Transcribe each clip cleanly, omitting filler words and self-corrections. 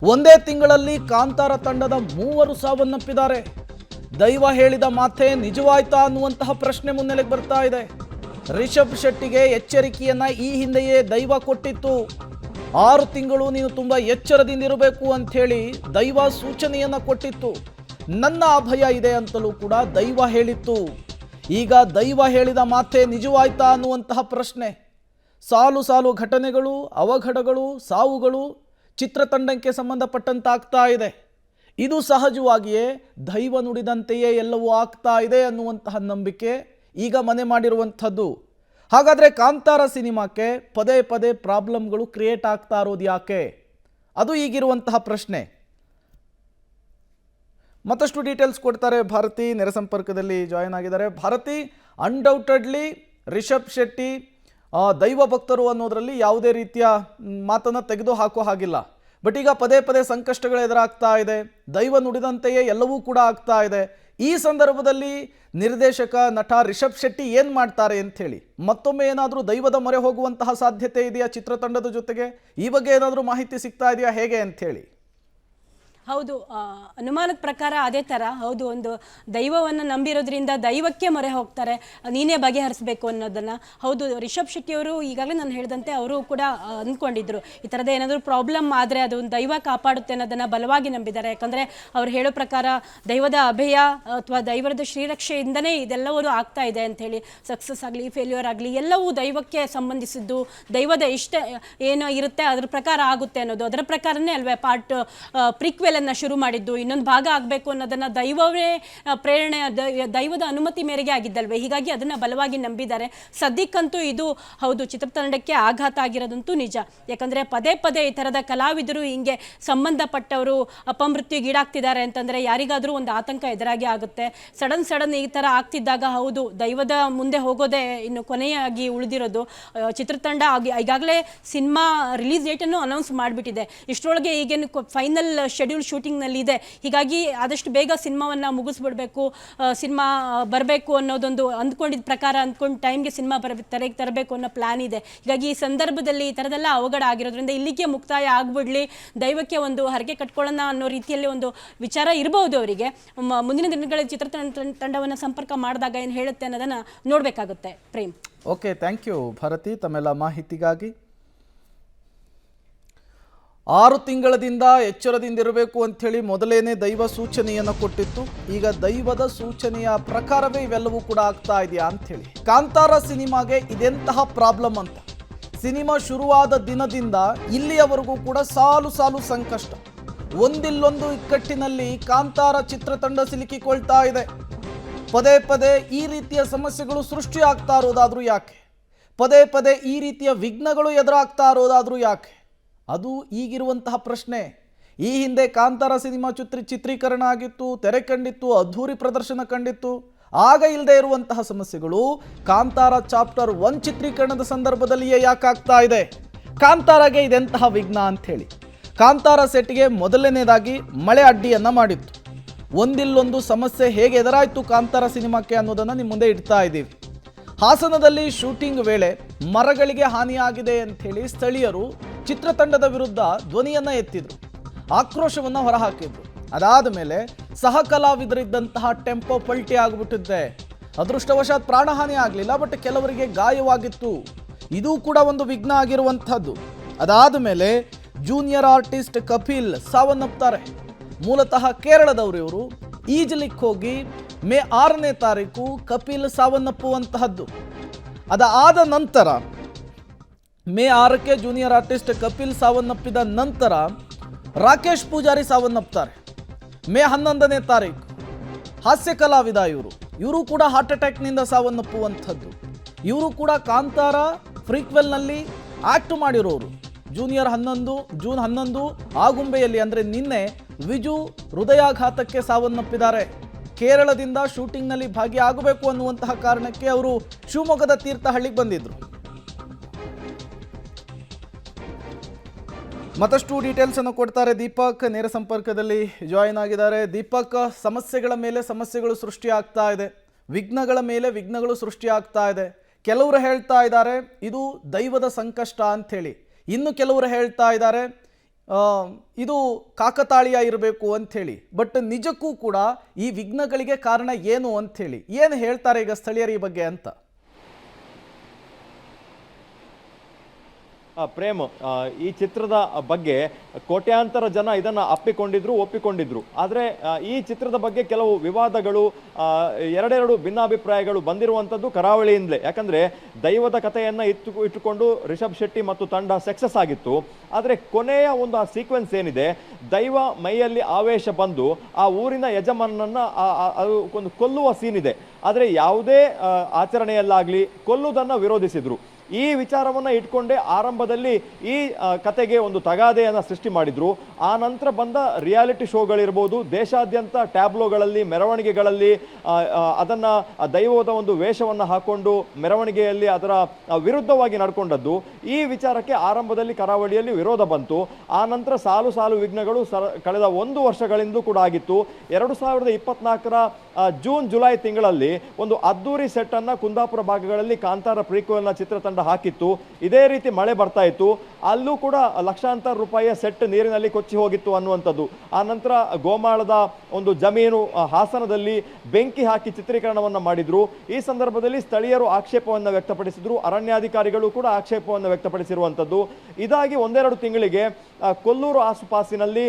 ಒಂದೇ ತಿಂಗಳಲ್ಲಿ ಕಾಂತಾರ ತಂಡದ 3 ಸಾವನ್ನಪ್ಪಿದ್ದಾರೆ. ದೈವ ಹೇಳಿದ ಮಾತೆ ನಿಜವಾಯ್ತಾ ಅನ್ನುವಂತಹ ಪ್ರಶ್ನೆ ಮುನ್ನೆಲೆಗೆ ಬರ್ತಾ ಇದೆ. ರಿಷಬ್ ಶೆಟ್ಟಿಗೆ ಎಚ್ಚರಿಕೆಯನ್ನ ಈ ಹಿಂದೆಯೇ ದೈವ ಕೊಟ್ಟಿತ್ತು. 6 ತಿಂಗಳು ನೀನು ತುಂಬಾ ಎಚ್ಚರದಿಂದಿರಬೇಕು ಅಂತ ಹೇಳಿ ದೈವ ಸೂಚನೆಯನ್ನ ಕೊಟ್ಟಿತ್ತು. ನನ್ನ ಅಭಯ ಇದೆ ಅಂತಲೂ ಕೂಡ ದೈವ ಹೇಳಿತ್ತು. ಈಗ ದೈವ ಹೇಳಿದ ಮಾತೆ ನಿಜವಾಯ್ತಾ ಅನ್ನುವಂತಹ ಪ್ರಶ್ನೆ. ಸಾಲು ಸಾಲು ಘಟನೆಗಳು, ಅವಘಡಗಳು, ಸಾವುಗಳು ಚಿತ್ರತಂಡಕ್ಕೆ ಸಂಬಂಧಪಟ್ಟಂತಾಗ್ತಾ ಇದೆ. ಇದು ಸಹಜವಾಗಿಯೇ ದೈವ ನುಡಿದಂತೆಯೇ ಎಲ್ಲವೂ ಆಗ್ತಾ ಇದೆ ಅನ್ನುವಂತಹ ನಂಬಿಕೆ ಈಗ ಮನೆ ಮಾಡಿರುವಂಥದ್ದು. ಹಾಗಾದರೆ ಕಾಂತಾರ ಸಿನಿಮಾಕ್ಕೆ ಪದೇ ಪದೇ ಪ್ರಾಬ್ಲಮ್ಗಳು ಕ್ರಿಯೇಟ್ ಆಗ್ತಾ ಇರೋದು ಯಾಕೆ? ಅದು ಈಗಿರುವಂತಹ ಪ್ರಶ್ನೆ. ಮತ್ತಷ್ಟು ಡೀಟೇಲ್ಸ್ ಕೊಡ್ತಾರೆ ಭಾರತಿ, ನೇರ ಸಂಪರ್ಕದಲ್ಲಿ ಜಾಯಿನ್ ಆಗಿದ್ದಾರೆ. ಭಾರತಿ, ಅನ್ಡೌಟೆಡ್ಲಿ ರಿಷಬ್ ಶೆಟ್ಟಿ ದೈವ ಭಕ್ತರು ಅನ್ನೋದರಲ್ಲಿ ಯಾವುದೇ ರೀತಿಯ ಮಾತನ್ನು ತೆಗೆದು ಹಾಕೋ ಹಾಗಿಲ್ಲ. ಬಟ್ ಈಗ ಪದೇ ಪದೇ ಸಂಕಷ್ಟಗಳು ಎದುರಾಗ್ತಾ ಇದೆ. ದೈವ ನುಡಿದಂತೆಯೇ ಎಲ್ಲವೂ ಕೂಡ ಆಗ್ತಾ ಇದೆ. ಈ ಸಂದರ್ಭದಲ್ಲಿ ನಿರ್ದೇಶಕ ನಟ ರಿಷಬ್ ಶೆಟ್ಟಿ ಏನು ಮಾಡ್ತಾರೆ ಅಂತ ಹೇಳಿ ಮತ್ತೊಮ್ಮೆ ಏನಾದರೂ ದೈವದ ಮೊರೆ ಹೋಗುವಂತಹ ಸಾಧ್ಯತೆ ಇದೆಯಾ ಚಿತ್ರತಂಡದ ಜೊತೆಗೆ? ಈ ಬಗ್ಗೆ ಏನಾದರೂ ಮಾಹಿತಿ ಸಿಗ್ತಾ ಇದೆಯಾ ಹೇಗೆ ಅಂತ ಹೇಳಿ? ಹೌದು, ಅನುಮಾನದ ಪ್ರಕಾರ ಅದೇ ಥರ. ಹೌದು, ಒಂದು ದೈವವನ್ನು ನಂಬಿರೋದ್ರಿಂದ ದೈವಕ್ಕೆ ಮೊರೆ ಹೋಗ್ತಾರೆ, ನೀನೇ ಬಗೆಹರಿಸಬೇಕು ಅನ್ನೋದನ್ನು. ಹೌದು, ರಿಷಬ್ ಶೆಟ್ಟಿಯವರು ಈಗಾಗಲೇ ನಾನು ಹೇಳಿದಂತೆ ಅವರು ಕೂಡ ಅಂದ್ಕೊಂಡಿದ್ರು ಈ ಥರದ ಏನಾದರೂ ಪ್ರಾಬ್ಲಮ್ ಆದರೆ ಅದು ಒಂದು ದೈವ ಕಾಪಾಡುತ್ತೆ ಅನ್ನೋದನ್ನು ಬಲವಾಗಿ ನಂಬಿದ್ದಾರೆ. ಯಾಕಂದರೆ ಅವ್ರು ಹೇಳೋ ಪ್ರಕಾರ ದೈವದ ಅಭಯ ಅಥವಾ ದೈವದ ಶ್ರೀರಕ್ಷೆಯಿಂದನೇ ಇದೆಲ್ಲವೂ ಆಗ್ತಾ ಇದೆ ಅಂಥೇಳಿ. ಸಕ್ಸಸ್ ಆಗಲಿ ಫೇಲ್ಯೂರ್ ಆಗಲಿ ಎಲ್ಲವೂ ದೈವಕ್ಕೆ ಸಂಬಂಧಿಸಿದ್ದು, ದೈವದ ಇಷ್ಟ ಏನೋ ಇರುತ್ತೆ ಅದ್ರ ಪ್ರಕಾರ ಆಗುತ್ತೆ ಅನ್ನೋದು. ಅದರ ಪ್ರಕಾರನೇ ಅಲ್ವೇ ಪಾರ್ಟ್ ಪ್ರಿಕ್ವೆಲ್ ಶುರು ಮಾಡಿದ್ದು. ಇನ್ನೊಂದು ಭಾಗ ಆಗಬೇಕು ಅನ್ನೋದನ್ನ ದೈವವೇ ಪ್ರೇರಣೆ, ದೈವದ ಅನುಮತಿ ಮೇರೆಗೆ ಆಗಿದ್ದಲ್ವೇ. ಹೀಗಾಗಿ ಅದನ್ನ ಬಲವಾಗಿ ನಂಬಿದ್ದಾರೆ. ಸದ್ಯಕ್ಕಂತೂ ಇದು ಹೌದು ಚಿತ್ರತಂಡಕ್ಕೆ ಆಘಾತ ಆಗಿರೋದಂತೂ ನಿಜ. ಯಾಕಂದ್ರೆ ಪದೇ ಪದೇ ಈ ಥರದ ಕಲಾವಿದರು ಹಿಂಗೆ ಸಂಬಂಧಪಟ್ಟವರು ಅಪಮೃತ್ಯುಗೀಡಾಗ್ತಿದ್ದಾರೆ ಅಂತಂದ್ರೆ ಯಾರಿಗಾದ್ರೂ ಒಂದು ಆತಂಕ ಎದುರಾಗಿ ಆಗುತ್ತೆ. ಸಡನ್ ಈ ಥರ ಆಗ್ತಿದ್ದಾಗ ಹೌದು ದೈವದ ಮುಂದೆ ಹೋಗೋದೇ ಇನ್ನು ಕೊನೆಯಾಗಿ ಉಳಿದಿರೋದು. ಚಿತ್ರತಂಡ ಈಗಾಗಲೇ ಸಿನಿಮಾ ರಿಲೀಸ್ ಡೇಟನ್ನು ಅನೌನ್ಸ್ ಮಾಡಿಬಿಟ್ಟಿದೆ. ಇಷ್ಟರೊಳಗೆ ಈಗೇನು ಫೈನಲ್ ಶೆಡ್ಯೂಲ್ ಶೂಟಿಂಗ್ನಲ್ಲಿ ಇದೆ. ಹೀಗಾಗಿ ಆದಷ್ಟು ಬೇಗ ಸಿನಿಮಾವನ್ನು ಮುಗಿಸ್ಬಿಡ್ಬೇಕು, ಸಿನಿಮಾ ಬರಬೇಕು ಅನ್ನೋದೊಂದು ಅಂದ್ಕೊಂಡಿದ್ದ ಪ್ರಕಾರ ಅಂದ್ಕೊಂಡು ಟೈಮ್ಗೆ ಸಿನಿಮಾ ತೆರೆಗೆ ತರಬೇಕು ಅನ್ನೋ ಪ್ಲಾನ್ ಇದೆ. ಹೀಗಾಗಿ ಈ ಸಂದರ್ಭದಲ್ಲಿ ಈ ಥರದೆಲ್ಲ ಅವಘಡ ಆಗಿರೋದ್ರಿಂದ ಇಲ್ಲಿಗೆ ಮುಕ್ತಾಯ ಆಗ್ಬಿಡ್ಲಿ, ದೈವಕ್ಕೆ ಒಂದು ಹರಕೆ ಕಟ್ಕೊಳ್ಳೋಣ ಅನ್ನೋ ರೀತಿಯಲ್ಲಿ ಒಂದು ವಿಚಾರ ಇರಬಹುದು ಅವರಿಗೆ. ಮುಂದಿನ ದಿನಗಳಲ್ಲಿ ಚಿತ್ರತಂಡವನ್ನು ಸಂಪರ್ಕ ಮಾಡಿದಾಗ ಏನು ಹೇಳುತ್ತೆ ಅನ್ನೋದನ್ನು ನೋಡಬೇಕಾಗುತ್ತೆ. Prem. Okay, thank you Bharati ತಮ್ಮೆಲ್ಲ ಮಾಹಿತಿಗಾಗಿ. 6 ತಿಂಗಳದಿಂದ ಎಚ್ಚರದಿಂದಿರಬೇಕು ಅಂಥೇಳಿ ಮೊದಲೇನೆ ದೈವ ಸೂಚನೆಯನ್ನು ಕೊಟ್ಟಿತ್ತು. ಈಗ ದೈವದ ಸೂಚನೆಯ ಪ್ರಕಾರವೇ ಇವೆಲ್ಲವೂ ಕೂಡ ಆಗ್ತಾ ಇದೆಯಾ ಅಂಥೇಳಿ. ಕಾಂತಾರ ಸಿನಿಮಾಗೆ ಇದೆಂತಹ ಪ್ರಾಬ್ಲಮ್ ಅಂತ, ಸಿನಿಮಾ ಶುರುವಾದ ದಿನದಿಂದ ಇಲ್ಲಿಯವರೆಗೂ ಕೂಡ ಸಾಲು ಸಾಲು ಸಂಕಷ್ಟ. ಒಂದಿಲ್ಲೊಂದು ಇಕ್ಕಟ್ಟಿನಲ್ಲಿ ಕಾಂತಾರ ಚಿತ್ರತಂಡ ಸಿಲುಕಿಕೊಳ್ತಾ ಇದೆ. ಪದೇ ಪದೇ ಈ ರೀತಿಯ ಸಮಸ್ಯೆಗಳು ಸೃಷ್ಟಿ ಆಗ್ತಾ ಇರೋದಾದ್ರೂ ಯಾಕೆ? ಪದೇ ಪದೇ ಈ ರೀತಿಯ ವಿಘ್ನಗಳು ಎದುರಾಗ್ತಾ ಇರೋದಾದ್ರೂ ಯಾಕೆ? ಅದು ಈಗಿರುವಂತಹ ಪ್ರಶ್ನೆ. ಈ ಹಿಂದೆ ಕಾಂತಾರ ಸಿನಿಮಾ ಚಿತ್ರೀಕರಣ ಆಗಿತ್ತು, ತೆರೆ ಕಂಡಿತ್ತು, ಅದ್ಧೂರಿ ಪ್ರದರ್ಶನ ಕಂಡಿತ್ತು. ಆಗ ಇಲ್ಲದೆ ಇರುವಂತಹ ಸಮಸ್ಯೆಗಳು ಕಾಂತಾರ ಚಾಪ್ಟರ್ 1 ಚಿತ್ರೀಕರಣದ ಸಂದರ್ಭದಲ್ಲಿಯೇ ಯಾಕಾಗ್ತಾ ಇದೆ? ಕಾಂತಾರಗೆ ಇದೆಂತಹ ವಿಘ್ನ ಅಂಥೇಳಿ. ಕಾಂತಾರ ಸೆಟ್ಗೆ ಮೊದಲನೇದಾಗಿ ಮಳೆ ಅಡ್ಡಿಯನ್ನು ಮಾಡಿತ್ತು. ಒಂದಿಲ್ಲೊಂದು ಸಮಸ್ಯೆ ಹೇಗೆ ಎದುರಾಯಿತು ಕಾಂತಾರ ಸಿನಿಮಾಕ್ಕೆ ಅನ್ನೋದನ್ನು ನಿಮ್ಮ ಮುಂದೆ ಇಡ್ತಾ ಇದ್ದೀವಿ. ಹಾಸನದಲ್ಲಿ ಶೂಟಿಂಗ್ ವೇಳೆ ಮರಗಳಿಗೆ ಹಾನಿಯಾಗಿದೆ ಅಂಥೇಳಿ ಸ್ಥಳೀಯರು ಚಿತ್ರತಂಡದ ವಿರುದ್ಧ ಧ್ವನಿಯನ್ನು ಎತ್ತಿದ್ರು, ಆಕ್ರೋಶವನ್ನು ಹೊರಹಾಕಿದ್ರು. ಅದಾದ ಮೇಲೆ ಸಹ ಕಲಾವಿದರಿದ್ದಂತಹ ಟೆಂಪೋ ಪಲ್ಟಿ ಆಗಿಬಿಟ್ಟಿದ್ದೆ. ಅದೃಷ್ಟವಶಾತ್ ಪ್ರಾಣಹಾನಿ ಆಗಲಿಲ್ಲ, ಬಟ್ ಕೆಲವರಿಗೆ ಗಾಯವಾಗಿತ್ತು. ಇದು ಕೂಡ ಒಂದು ವಿಘ್ನ ಆಗಿರುವಂಥದ್ದು. ಅದಾದ ಮೇಲೆ ಜೂನಿಯರ್ ಆರ್ಟಿಸ್ಟ್ ಕಪಿಲ್ ಸಾವನ್ನಪ್ತಾರೆ. ಮೂಲತಃ ಕೇರಳದವರು ಇವರು. ಈಜಲಿಕ್ಕೆ ಹೋಗಿ ಮೇ 6ನೇ ತಾರೀಕು ಕಪಿಲ್ ಸಾವನ್ನಪ್ಪುವಂತಹದ್ದು. ಅದಾದ ನಂತರ ಮೇ 6ಕ್ಕೆ ಜೂನಿಯರ್ ಆರ್ಟಿಸ್ಟ್ ಕಪಿಲ್ ಸಾವನ್ನಪ್ಪಿದ ನಂತರ ರಾಕೇಶ್ ಪೂಜಾರಿ ಸಾವನ್ನಪ್ತಾರೆ. ಮೇ 11ನೇ ತಾರೀಕು ಹಾಸ್ಯ ಕಲಾವಿದ ಇವರು ಕೂಡ ಹಾರ್ಟ್ ಅಟ್ಯಾಕ್ನಿಂದ ಸಾವನ್ನಪ್ಪುವಂಥದ್ದು. ಇವರು ಕೂಡ ಕಾಂತಾರ ಪ್ರೀಕ್ವೆಲ್ನಲ್ಲಿ ಆಕ್ಟ್ ಮಾಡಿರೋರು. ಜೂನ್ 11 ಆಗುಂಬೆಯಲ್ಲಿ ಅಂದರೆ ನಿನ್ನೆ ವಿಜು ಹೃದಯಾಘಾತಕ್ಕೆ ಸಾವನ್ನಪ್ಪಿದ್ದಾರೆ. ಕೇರಳದಿಂದ ಶೂಟಿಂಗ್ನಲ್ಲಿ ಭಾಗಿಯಾಗಬೇಕು ಅನ್ನುವಂತಹ ಕಾರಣಕ್ಕೆ ಅವರು ಶಿವಮೊಗ್ಗದ ತೀರ್ಥಹಳ್ಳಿಗೆ ಬಂದಿದ್ರು. ಮತ್ತಷ್ಟು ಡೀಟೇಲ್ಸ್ ಅನ್ನು ಕೊಡ್ತಾರೆ ದೀಪಕ್, ನೇರ ಸಂಪರ್ಕದಲ್ಲಿ ಜಾಯಿನ್ ಆಗಿದ್ದಾರೆ. ದೀಪಕ್, ಸಮಸ್ಯೆಗಳ ಮೇಲೆ ಸಮಸ್ಯೆಗಳು ಸೃಷ್ಟಿ ಆಗ್ತಾ ಇದೆ, ವಿಘ್ನಗಳ ಮೇಲೆ ವಿಘ್ನಗಳು ಸೃಷ್ಟಿ ಆಗ್ತಾ ಇದೆ. ಕೆಲವರು ಹೇಳ್ತಾ ಇದ್ದಾರೆ ಇದು ದೈವದ ಸಂಕಷ್ಟ ಅಂಥೇಳಿ, ಇನ್ನು ಕೆಲವರು ಹೇಳ್ತಾ ಇದ್ದಾರೆ ಇದು ಕಾಕತಾಳೀಯ ಇರಬೇಕು ಅಂಥೇಳಿ. ಬಟ್ ನಿಜಕ್ಕೂ ಕೂಡ ಈ ವಿಘ್ನಗಳಿಗೆ ಕಾರಣ ಏನು ಅಂಥೇಳಿ ಏನು ಹೇಳ್ತಾರೆ ಈಗ ಸ್ಥಳೀಯರ ಈ ಬಗ್ಗೆ ಅಂತ? ಪ್ರೇಮ್, ಈ ಚಿತ್ರದ ಬಗ್ಗೆ ಕೋಟ್ಯಾಂತರ ಜನ ಇದನ್ನು ಒಪ್ಪಿಕೊಂಡಿದ್ರು. ಆದರೆ ಈ ಚಿತ್ರದ ಬಗ್ಗೆ ಕೆಲವು ವಿವಾದಗಳು, ಎರಡೆರಡು ಭಿನ್ನಾಭಿಪ್ರಾಯಗಳು ಬಂದಿರುವಂಥದ್ದು ಕರಾವಳಿಯಿಂದಲೇ. ಯಾಕಂದರೆ ದೈವದ ಕಥೆಯನ್ನು ಇಟ್ಟುಕೊಂಡು ರಿಷಬ್ ಶೆಟ್ಟಿ ಮತ್ತು ತಂಡ ಸಕ್ಸಸ್ ಆಗಿತ್ತು. ಆದರೆ ಕೊನೆಯ ಒಂದು ಆ ಸೀಕ್ವೆನ್ಸ್ ಏನಿದೆ, ದೈವ ಮೈಯಲ್ಲಿ ಆವೇಶ ಬಂದು ಆ ಊರಿನ ಯಜಮಾನನನ್ನು ಅದು ಒಂದು ಕೊಲ್ಲುವ ಸೀನ್ ಇದೆ. ಆದರೆ ಯಾವುದೇ ಆಚರಣೆಯಲ್ಲಾಗಲಿ ಕೊಲ್ಲುವುದನ್ನು ವಿರೋಧಿಸಿದ್ರು. ಈ ವಿಚಾರವನ್ನು ಇಟ್ಕೊಂಡೇ ಆರಂಭದಲ್ಲಿ ಈ ಕತೆಗೆ ಒಂದು ತಗಾದೆಯನ್ನು ಸೃಷ್ಟಿ ಮಾಡಿದ್ರು. ಆ ನಂತರ ಬಂದ ರಿಯಾಲಿಟಿ ಶೋಗಳಿರ್ಬೋದು, ದೇಶಾದ್ಯಂತ ಟ್ಯಾಬ್ಲೋಗಳಲ್ಲಿ, ಮೆರವಣಿಗೆಗಳಲ್ಲಿ ಅದನ್ನು ದೈವದ ಒಂದು ವೇಷವನ್ನು ಹಾಕೊಂಡು ಮೆರವಣಿಗೆಯಲ್ಲಿ ಅದರ ವಿರುದ್ಧವಾಗಿ ನಡ್ಕೊಂಡದ್ದು. ಈ ವಿಚಾರಕ್ಕೆ ಆರಂಭದಲ್ಲಿ ಕರಾವಳಿಯಲ್ಲಿ ವಿರೋಧ ಬಂತು. ಆ ನಂತರ ಸಾಲು ಸಾಲು ವಿಘ್ನಗಳು ಕಳೆದ 1 ವರ್ಷಗಳಿಂದ ಕೂಡ ಆಗಿತ್ತು. 2024ರ ಜೂನ್ ಜುಲೈ ತಿಂಗಳಲ್ಲಿ ಒಂದು ಅದ್ದೂರಿ ಸೆಟ್ ಅನ್ನ ಕುಂದಾಪುರ ಭಾಗಗಳಲ್ಲಿ ಕಾಂತಾರ ಪ್ರೀಕ್ವೆಲ್ನ ಚಿತ್ರತಂಡ ಹಾಕಿತ್ತು. ಇದೇ ರೀತಿ ಮಳೆ ಬರ್ತಾ ಇತ್ತು. ಅಲ್ಲೂ ಕೂಡ ಲಕ್ಷಾಂತರ ರೂಪಾಯಿಯ ಸೆಟ್ ನೀರಿನಲ್ಲಿ ಕೊಚ್ಚಿ ಹೋಗಿತ್ತು ಅನ್ನುವಂಥದ್ದು. ಆ ನಂತರ ಗೋಮಾಳದ ಒಂದು ಜಮೀನು ಹಾಸನದಲ್ಲಿ ಬೆಂಕಿ ಹಾಕಿ ಚಿತ್ರೀಕರಣವನ್ನು ಮಾಡಿದ್ರು. ಈ ಸಂದರ್ಭದಲ್ಲಿ ಸ್ಥಳೀಯರು ಆಕ್ಷೇಪವನ್ನು ವ್ಯಕ್ತಪಡಿಸಿದ್ರು, ಅರಣ್ಯಾಧಿಕಾರಿಗಳು ಕೂಡ ಆಕ್ಷೇಪವನ್ನು ವ್ಯಕ್ತಪಡಿಸಿರುವಂಥದ್ದು. ಇದಾಗಿ 1-2 ತಿಂಗಳಿಗೆ ಕೊಲ್ಲೂರು ಆಸುಪಾಸಿನಲ್ಲಿ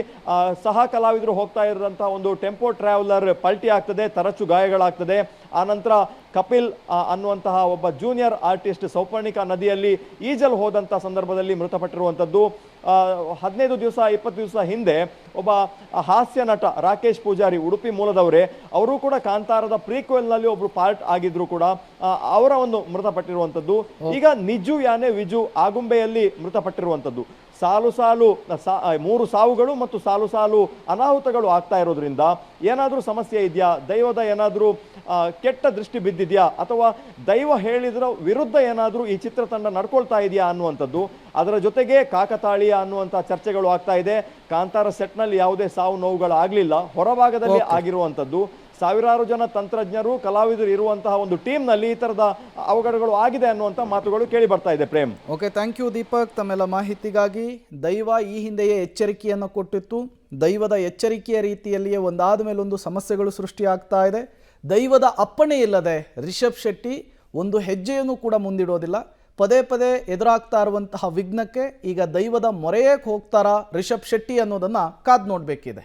ಸಹ ಕಲಾವಿದರು ಹೋಗ್ತಾ ಇರುವಂತಹ ಒಂದು ಟೆಂಪೋ ಟ್ರಾವೆಲರ್ ಪಲ್ಟಿ ಆಗ್ತದೆ, ತರಚು ಗಾಯಗಳಾಗ್ತದೆ. ಆನಂತರ ಕಪಿಲ್ ಅನ್ನುವಂತಹ ಒಬ್ಬ ಜೂನಿಯರ್ ಆರ್ಟಿಸ್ಟ್ ಸೌಪರ್ಣಿಕಾ ನದಿಯಲ್ಲಿ ಈಜಲು ಹೋದಂಥ ಸಂದರ್ಭದಲ್ಲಿ ಮೃತಪಟ್ಟಿರುವಂಥದ್ದು. 15 ದಿವಸ 20 ದಿವಸ ಹಿಂದೆ ಒಬ್ಬ ಹಾಸ್ಯ ನಟ ರಾಕೇಶ್ ಪೂಜಾರಿ, ಉಡುಪಿ ಮೂಲದವರೇ, ಅವರು ಕೂಡ ಕಾಂತಾರದ ಪ್ರೀಕ್ವೆಲ್ನಲ್ಲಿ ಒಬ್ರು ಪಾರ್ಟ್ ಆಗಿದ್ರು ಕೂಡ, ಅವರ ಒಂದು ಮೃತಪಟ್ಟಿರುವಂಥದ್ದು. ಈಗ ನಿಜು ಯಾನೆ ವಿಜು ಆಗುಂಬೆಯಲ್ಲಿ ಮೃತಪಟ್ಟಿರುವಂಥದ್ದು. ಸಾಲು 3 ಸಾವುಗಳು ಮತ್ತು ಸಾಲು ಅನಾಹುತಗಳು ಆಗ್ತಾ ಇರೋದ್ರಿಂದ ಏನಾದರೂ ಸಮಸ್ಯೆ ಇದೆಯಾ, ದೈವದ ಏನಾದರೂ ಕೆಟ್ಟ ದೃಷ್ಟಿ ಬಿದ್ದಿದೆಯಾ, ಅಥವಾ ದೈವ ಹೇಳಿದ್ರ ವಿರುದ್ಧ ಏನಾದರೂ ಈ ಚಿತ್ರತಂಡ ನಡ್ಕೊಳ್ತಾ ಇದೆಯಾ ಅನ್ನುವಂಥದ್ದು. ಅದರ ಜೊತೆಗೆ ಕಾಕತಾಳೀಯ ಅನ್ನುವಂಥ ಚರ್ಚೆಗಳು ಆಗ್ತಾ ಇದೆ. ಕಾಂತಾರ ಸೆಟ್ನಲ್ಲಿ ಯಾವುದೇ ಸಾವು ನೋವುಗಳು ಆಗಲಿಲ್ಲ, ಹೊರಭಾಗದಲ್ಲಿ ಆಗಿರುವಂಥದ್ದು. ಸಾವಿರಾರು ಜನ ತಂತ್ರಜ್ಞರು, ಕಲಾವಿದರು ಇರುವಂತಹ ಒಂದು ಟೀಮ್ನಲ್ಲಿ ಈ ಥರದ ಅವಘಡಗಳು ಆಗಿದೆ ಅನ್ನುವಂಥ ಮಾತುಗಳು ಕೇಳಿ ಬರ್ತಾ ಇದೆ. Prem, okay, thank you Deepak ತಮ್ಮೆಲ್ಲ ಮಾಹಿತಿಗಾಗಿ. ದೈವ ಈ ಹಿಂದೆಯೇ ಎಚ್ಚರಿಕೆಯನ್ನು ಕೊಟ್ಟಿತ್ತು. ದೈವದ ಎಚ್ಚರಿಕೆಯ ರೀತಿಯಲ್ಲಿಯೇ ಒಂದಾದ ಮೇಲೊಂದು ಸಮಸ್ಯೆಗಳು ಸೃಷ್ಟಿಯಾಗ್ತಾ ಇದೆ. ದೈವದ ಅಪ್ಪಣೆ ಇಲ್ಲದೆ ರಿಷಬ್ ಶೆಟ್ಟಿ ಒಂದು ಹೆಜ್ಜೆಯನ್ನು ಕೂಡ ಮುಂದಿಡೋದಿಲ್ಲ. ಪದೇ ಪದೇ ಎದುರಾಗ್ತಾ ಇರುವಂತಹ ವಿಘ್ನಕ್ಕೆ ಈಗ ದೈವದ ಮೊರೆಯೇ ಹೋಗ್ತಾರಾ ರಿಷಬ್ ಶೆಟ್ಟಿ ಅನ್ನೋದನ್ನು ಕಾದು ನೋಡಬೇಕಿದೆ.